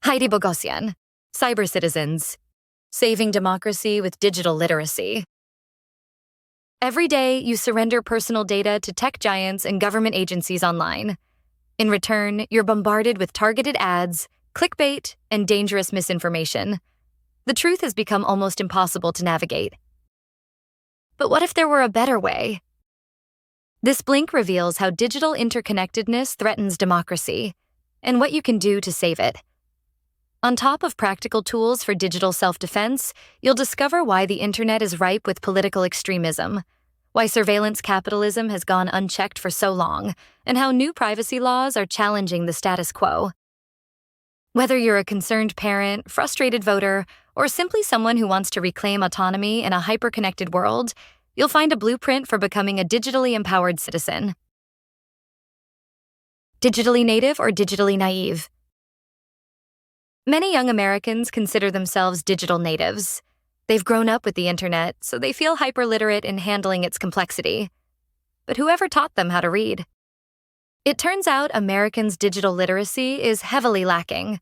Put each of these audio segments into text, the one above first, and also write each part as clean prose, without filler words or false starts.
Heidi Bogosian, Cyber Citizens, Saving Democracy with Digital Literacy. Every day, you surrender personal data to tech giants and government agencies online. In return, you're bombarded with targeted ads, clickbait, and dangerous misinformation. The truth has become almost impossible to navigate. But what if there were a better way? This blink reveals how digital interconnectedness threatens democracy, and what you can do to save it. On top of practical tools for digital self-defense, you'll discover why the internet is ripe with political extremism, why surveillance capitalism has gone unchecked for so long, and how new privacy laws are challenging the status quo. Whether you're a concerned parent, frustrated voter, or simply someone who wants to reclaim autonomy in a hyper-connected world, you'll find a blueprint for becoming a digitally empowered citizen. Digitally native or digitally naive? Many young Americans consider themselves digital natives. They've grown up with the internet, so they feel hyperliterate in handling its complexity. But whoever taught them how to read? It turns out Americans' digital literacy is heavily lacking.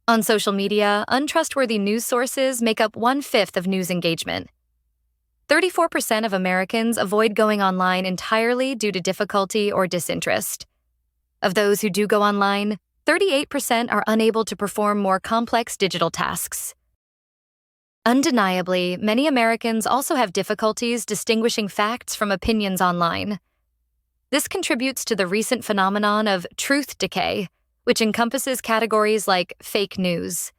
On social media, untrustworthy news sources make up 1/5 of news engagement. 34% of Americans avoid going online entirely due to difficulty or disinterest. Of those who do go online, 38% are unable to perform more complex digital tasks. Undeniably, many Americans also have difficulties distinguishing facts from opinions online. This contributes to the recent phenomenon of truth decay, which encompasses categories like fake news.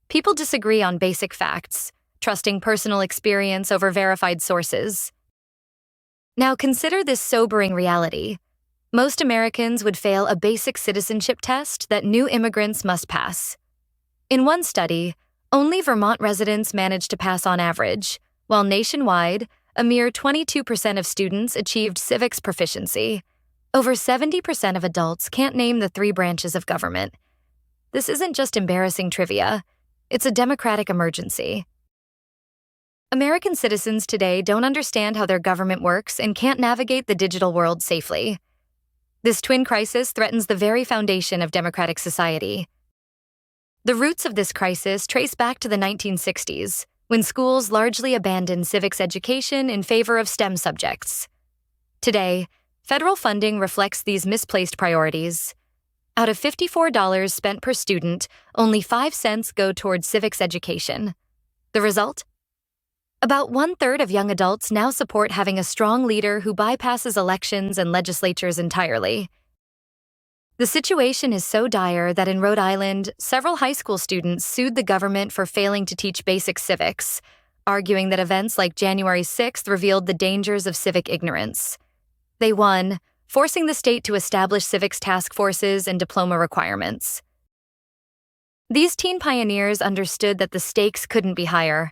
People disagree on basic facts, trusting personal experience over verified sources. Now consider this sobering reality. Most Americans would fail a basic citizenship test that new immigrants must pass. In one study, only Vermont residents managed to pass on average, while nationwide, a mere 22% of students achieved civics proficiency. Over 70% of adults can't name the 3 branches of government. This isn't just embarrassing trivia, it's a democratic emergency. American citizens today don't understand how their government works and can't navigate the digital world safely. This twin crisis threatens the very foundation of democratic society. The roots of this crisis trace back to the 1960s, when schools largely abandoned civics education in favor of STEM subjects. Today, federal funding reflects these misplaced priorities. Out of $54 spent per student, only 5 cents go towards civics education. The result? About 1/3 of young adults now support having a strong leader who bypasses elections and legislatures entirely. The situation is so dire that in Rhode Island, several high school students sued the government for failing to teach basic civics, arguing that events like January 6th revealed the dangers of civic ignorance. They won, forcing the state to establish civics task forces and diploma requirements. These teen pioneers understood that the stakes couldn't be higher.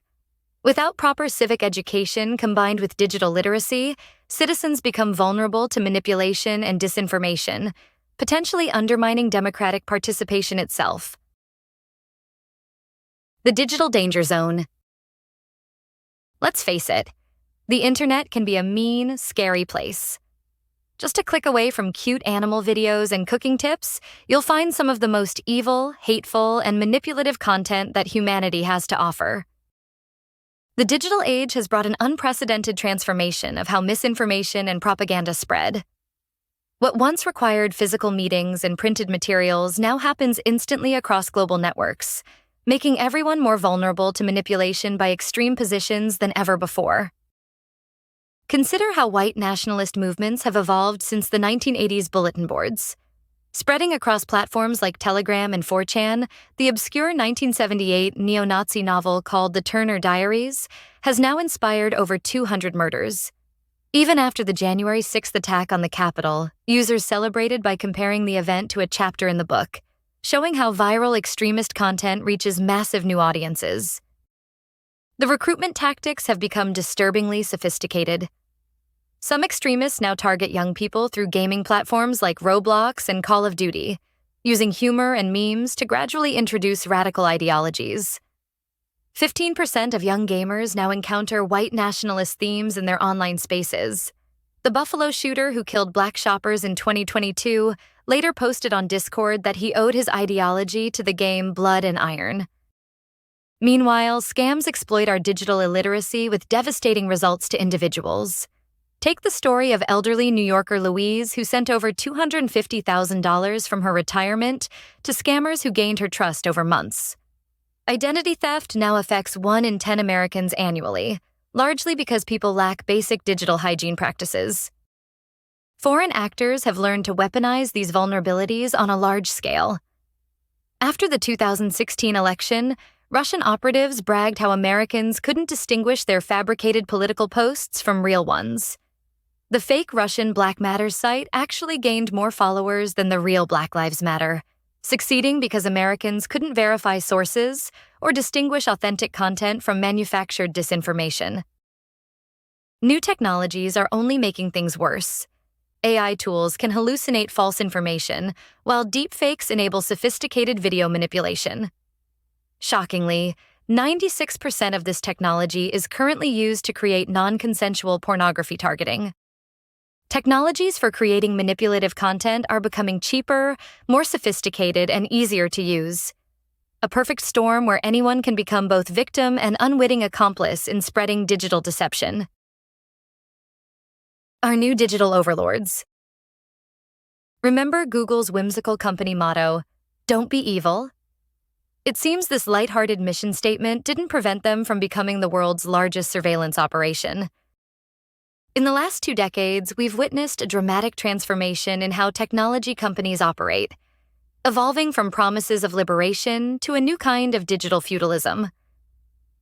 Without proper civic education combined with digital literacy, citizens become vulnerable to manipulation and disinformation, potentially undermining democratic participation itself. The digital danger zone. Let's face it, the internet can be a mean, scary place. Just a click away from cute animal videos and cooking tips, you'll find some of the most evil, hateful, and manipulative content that humanity has to offer. The digital age has brought an unprecedented transformation of how misinformation and propaganda spread. What once required physical meetings and printed materials now happens instantly across global networks, making everyone more vulnerable to manipulation by extreme positions than ever before. Consider how white nationalist movements have evolved since the 1980s bulletin boards. Spreading across platforms like Telegram and 4chan, the obscure 1978 neo-Nazi novel called The Turner Diaries has now inspired over 200 murders. Even after the January 6th attack on the Capitol, users celebrated by comparing the event to a chapter in the book, showing how viral extremist content reaches massive new audiences. The recruitment tactics have become disturbingly sophisticated. Some extremists now target young people through gaming platforms like Roblox and Call of Duty, using humor and memes to gradually introduce radical ideologies. 15% of young gamers now encounter white nationalist themes in their online spaces. The Buffalo shooter who killed black shoppers in 2022 later posted on Discord that he owed his ideology to the game Blood and Iron. Meanwhile, scams exploit our digital illiteracy with devastating results to individuals. Take the story of elderly New Yorker Louise, who sent over $250,000 from her retirement to scammers who gained her trust over months. Identity theft now affects 1 in 10 Americans annually, largely because people lack basic digital hygiene practices. Foreign actors have learned to weaponize these vulnerabilities on a large scale. After the 2016 election, Russian operatives bragged how Americans couldn't distinguish their fabricated political posts from real ones. The fake Russian Black Matters site actually gained more followers than the real Black Lives Matter, succeeding because Americans couldn't verify sources or distinguish authentic content from manufactured disinformation. New technologies are only making things worse. AI tools can hallucinate false information, while deepfakes enable sophisticated video manipulation. Shockingly, 96% of this technology is currently used to create non-consensual pornography targeting. Technologies for creating manipulative content are becoming cheaper, more sophisticated, and easier to use. A perfect storm where anyone can become both victim and unwitting accomplice in spreading digital deception. Our new digital overlords. Remember Google's whimsical company motto, "Don't be evil"? It seems this lighthearted mission statement didn't prevent them from becoming the world's largest surveillance operation. In the last 2 decades, we've witnessed a dramatic transformation in how technology companies operate, evolving from promises of liberation to a new kind of digital feudalism.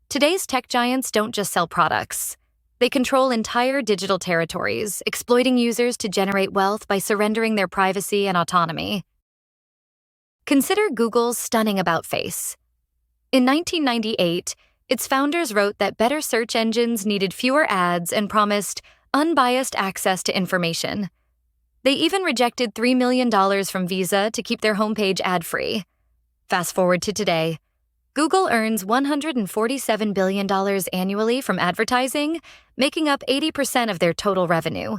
Today's tech giants don't just sell products. They control entire digital territories, exploiting users to generate wealth by surrendering their privacy and autonomy. Consider Google's stunning about-face. In 1998, its founders wrote that better search engines needed fewer ads and promised unbiased access to information. They even rejected $3 million from Visa to keep their homepage ad-free. Fast forward to today, Google earns $147 billion annually from advertising, making up 80% of their total revenue.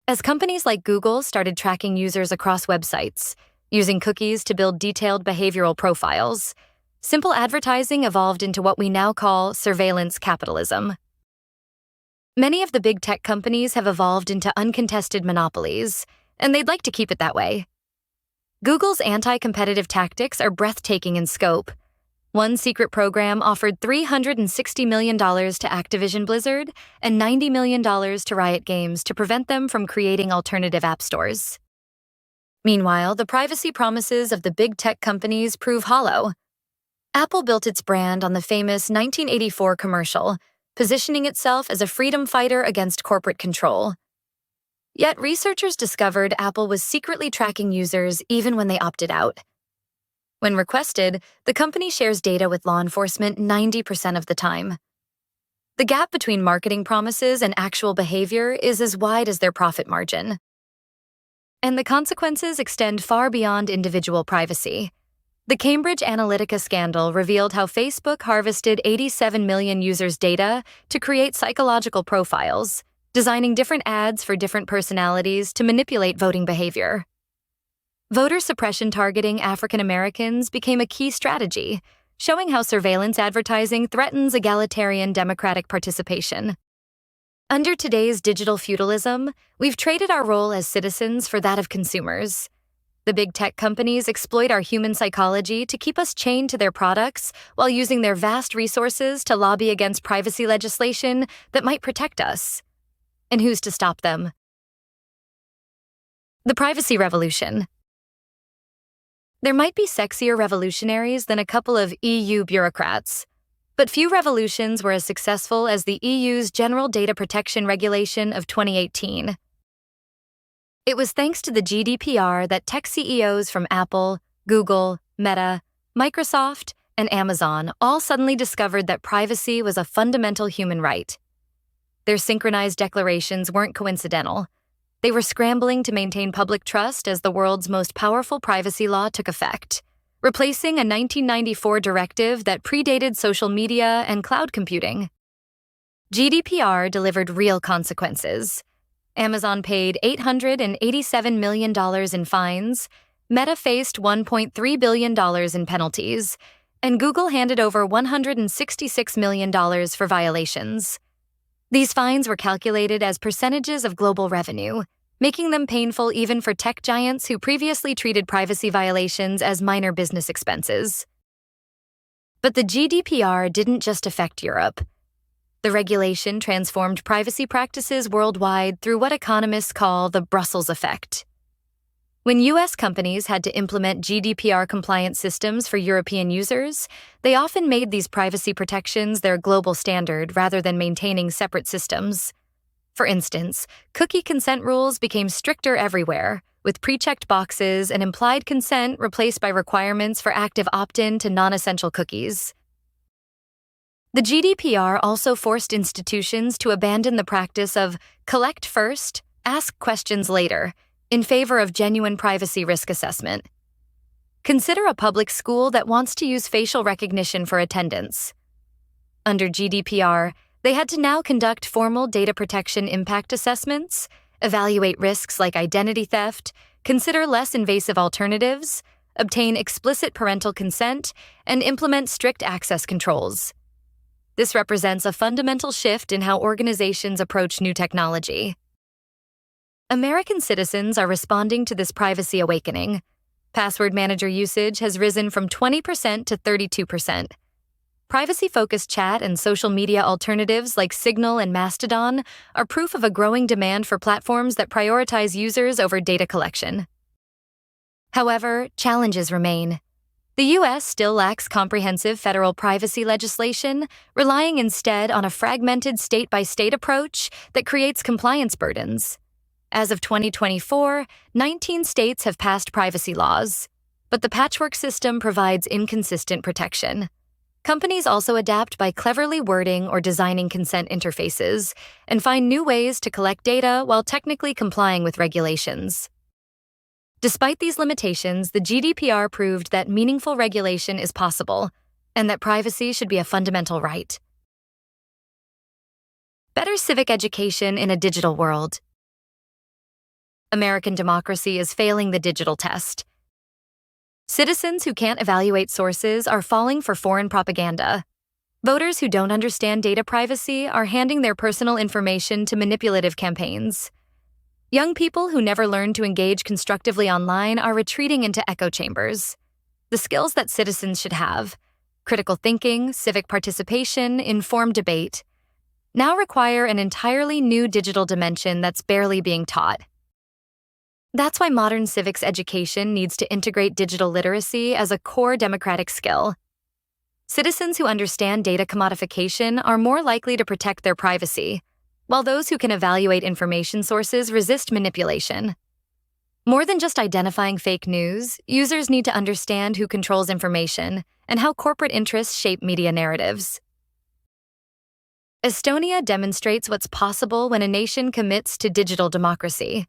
As companies like Google started tracking users across websites, using cookies to build detailed behavioral profiles, simple advertising evolved into what we now call surveillance capitalism. Many of the big tech companies have evolved into uncontested monopolies, and they'd like to keep it that way. Google's anti-competitive tactics are breathtaking in scope. One secret program offered $360 million to Activision Blizzard and $90 million to Riot Games to prevent them from creating alternative app stores. Meanwhile, the privacy promises of the big tech companies prove hollow. Apple built its brand on the famous 1984 commercial, positioning itself as a freedom fighter against corporate control. Yet researchers discovered Apple was secretly tracking users even when they opted out. When requested, the company shares data with law enforcement 90% of the time. The gap between marketing promises and actual behavior is as wide as their profit margin. And the consequences extend far beyond individual privacy. The Cambridge Analytica scandal revealed how Facebook harvested 87 million users' data to create psychological profiles, designing different ads for different personalities to manipulate voting behavior. Voter suppression targeting African Americans became a key strategy, showing how surveillance advertising threatens egalitarian democratic participation. Under today's digital feudalism, we've traded our role as citizens for that of consumers. The big tech companies exploit our human psychology to keep us chained to their products while using their vast resources to lobby against privacy legislation that might protect us. And who's to stop them? The privacy revolution. There might be sexier revolutionaries than a couple of EU bureaucrats, but few revolutions were as successful as the EU's General Data Protection Regulation of 2018. It was thanks to the GDPR that tech CEOs from Apple, Google, Meta, Microsoft, and Amazon all suddenly discovered that privacy was a fundamental human right. Their synchronized declarations weren't coincidental. They were scrambling to maintain public trust as the world's most powerful privacy law took effect, replacing a 1994 directive that predated social media and cloud computing. GDPR delivered real consequences. Amazon paid $887 million in fines, Meta faced $1.3 billion in penalties, and Google handed over $166 million for violations. These fines were calculated as percentages of global revenue, making them painful even for tech giants who previously treated privacy violations as minor business expenses. But the GDPR didn't just affect Europe. The regulation transformed privacy practices worldwide through what economists call the Brussels effect. When U.S. companies had to implement GDPR-compliant systems for European users, they often made these privacy protections their global standard rather than maintaining separate systems. For instance, cookie consent rules became stricter everywhere, with pre-checked boxes and implied consent replaced by requirements for active opt-in to non-essential cookies. The GDPR also forced institutions to abandon the practice of collect first, ask questions later, in favor of genuine privacy risk assessment. Consider a public school that wants to use facial recognition for attendance. Under GDPR, they had to now conduct formal data protection impact assessments, evaluate risks like identity theft, consider less invasive alternatives, obtain explicit parental consent, and implement strict access controls. This represents a fundamental shift in how organizations approach new technology. American citizens are responding to this privacy awakening. Password manager usage has risen from 20% to 32%. Privacy-focused chat and social media alternatives like Signal and Mastodon are proof of a growing demand for platforms that prioritize users over data collection. However, challenges remain. The U.S. still lacks comprehensive federal privacy legislation, relying instead on a fragmented state-by-state approach that creates compliance burdens. As of 2024, 19 states have passed privacy laws, but the patchwork system provides inconsistent protection. Companies also adapt by cleverly wording or designing consent interfaces and find new ways to collect data while technically complying with regulations. Despite these limitations, the GDPR proved that meaningful regulation is possible and that privacy should be a fundamental right. Better civic education in a digital world. American democracy is failing the digital test. Citizens who can't evaluate sources are falling for foreign propaganda. Voters who don't understand data privacy are handing their personal information to manipulative campaigns. Young people who never learned to engage constructively online are retreating into echo chambers. The skills that citizens should have, critical thinking, civic participation, informed debate, now require an entirely new digital dimension that's barely being taught. That's why modern civics education needs to integrate digital literacy as a core democratic skill. Citizens who understand data commodification are more likely to protect their privacy, while those who can evaluate information sources resist manipulation. More than just identifying fake news, users need to understand who controls information and how corporate interests shape media narratives. Estonia demonstrates what's possible when a nation commits to digital democracy.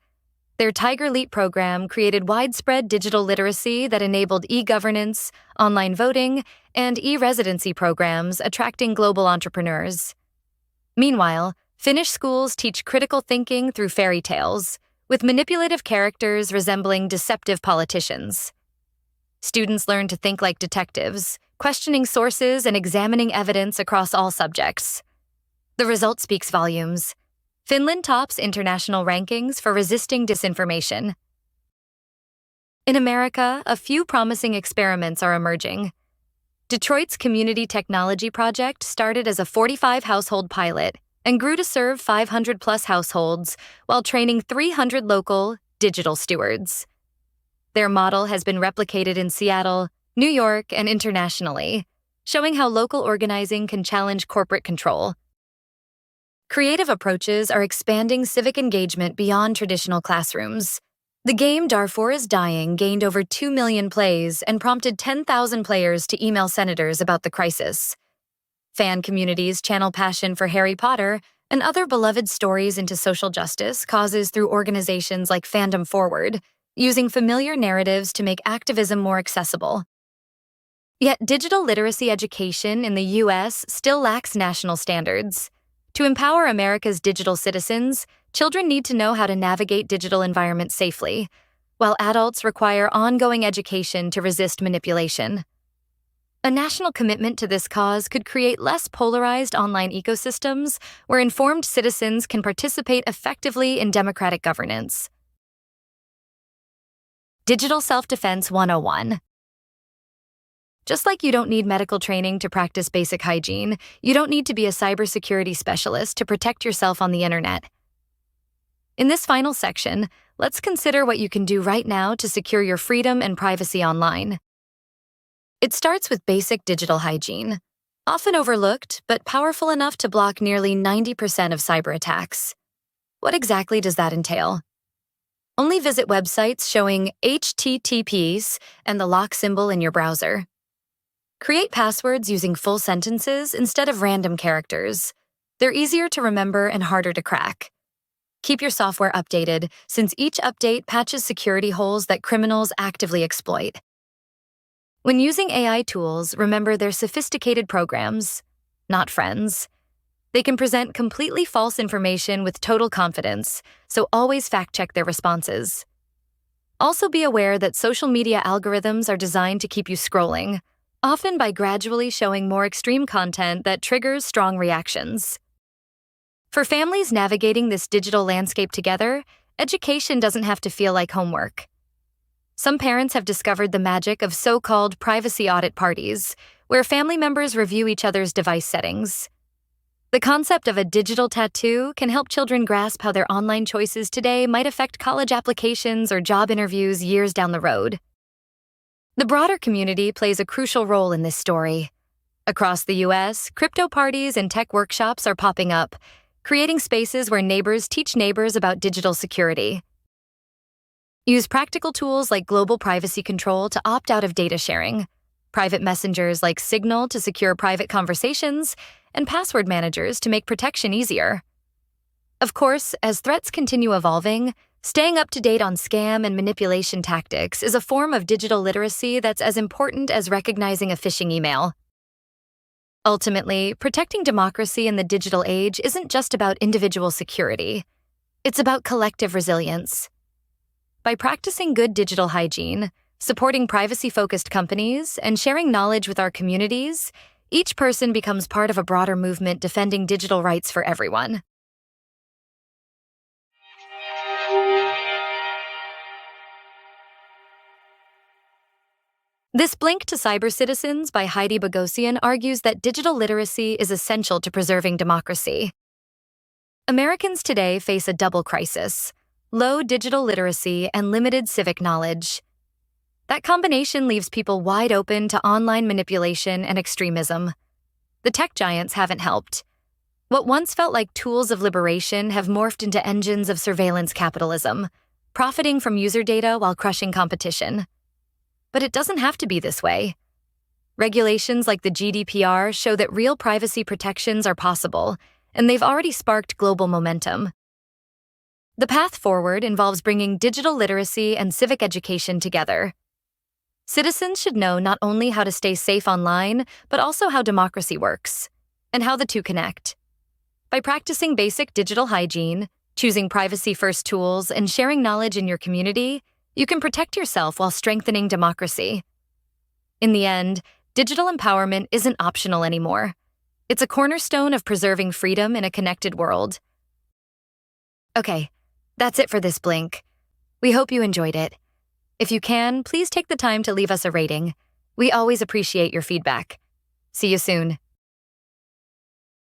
Their Tiger Leap program created widespread digital literacy that enabled e-governance, online voting, and e-residency programs attracting global entrepreneurs. Meanwhile, Finnish schools teach critical thinking through fairy tales, with manipulative characters resembling deceptive politicians. Students learn to think like detectives, questioning sources and examining evidence across all subjects. The result speaks volumes. Finland tops international rankings for resisting disinformation. In America, a few promising experiments are emerging. Detroit's Community Technology Project started as a 45-household pilot and grew to serve 500-plus households while training 300 local digital stewards. Their model has been replicated in Seattle, New York, and internationally, showing how local organizing can challenge corporate control. Creative approaches are expanding civic engagement beyond traditional classrooms. The game Darfur is Dying gained over 2 million plays and prompted 10,000 players to email senators about the crisis. Fan communities channel passion for Harry Potter and other beloved stories into social justice causes through organizations like Fandom Forward, using familiar narratives to make activism more accessible. Yet digital literacy education in the U.S. still lacks national standards. To empower America's digital citizens, Children need to know how to navigate digital environments safely, while adults require ongoing education to resist manipulation. A national commitment to this cause could create less polarized online ecosystems where informed citizens can participate effectively in democratic governance. Digital Self-Defense 101. Just like you don't need medical training to practice basic hygiene, you don't need to be a cybersecurity specialist to protect yourself on the internet. In this final section, let's consider what you can do right now to secure your freedom and privacy online. It starts with basic digital hygiene, often overlooked but powerful enough to block nearly 90% of cyber attacks. What exactly does that entail? Only visit websites showing HTTPs and the lock symbol in your browser. Create passwords using full sentences instead of random characters. They're easier to remember and harder to crack. Keep your software updated, since each update patches security holes that criminals actively exploit. When using AI tools, remember they're sophisticated programs, not friends. They can present completely false information with total confidence, so always fact-check their responses. Also be aware that social media algorithms are designed to keep you scrolling, often by gradually showing more extreme content that triggers strong reactions. For families navigating this digital landscape together, education doesn't have to feel like homework. Some parents have discovered the magic of so-called privacy audit parties, where family members review each other's device settings. The concept of a digital tattoo can help children grasp how their online choices today might affect college applications or job interviews years down the road. The broader community plays a crucial role in this story. Across the US, crypto parties and tech workshops are popping up, creating spaces where neighbors teach neighbors about digital security. Use practical tools like global privacy control to opt out of data sharing, private messengers like Signal to secure private conversations, and password managers to make protection easier. Of course, as threats continue evolving, staying up to date on scam and manipulation tactics is a form of digital literacy that's as important as recognizing a phishing email. Ultimately, protecting democracy in the digital age isn't just about individual security. It's about collective resilience. By practicing good digital hygiene, supporting privacy-focused companies, and sharing knowledge with our communities, each person becomes part of a broader movement defending digital rights for everyone. This Blink to Cyber Citizens by Heidi Bogosian argues that digital literacy is essential to preserving democracy. Americans today face a double crisis: low digital literacy and limited civic knowledge. That combination leaves people wide open to online manipulation and extremism. The tech giants haven't helped. What once felt like tools of liberation have morphed into engines of surveillance capitalism, profiting from user data while crushing competition. But it doesn't have to be this way. Regulations like the GDPR show that real privacy protections are possible, and they've already sparked global momentum. The path forward involves bringing digital literacy and civic education together. Citizens should know not only how to stay safe online, but also how democracy works, and how the two connect. By practicing basic digital hygiene, choosing privacy-first tools, and sharing knowledge in your community, you can protect yourself while strengthening democracy. In the end, digital empowerment isn't optional anymore. It's a cornerstone of preserving freedom in a connected world. Okay, that's it for this Blink. We hope you enjoyed it. If you can, please take the time to leave us a rating. We always appreciate your feedback. See you soon.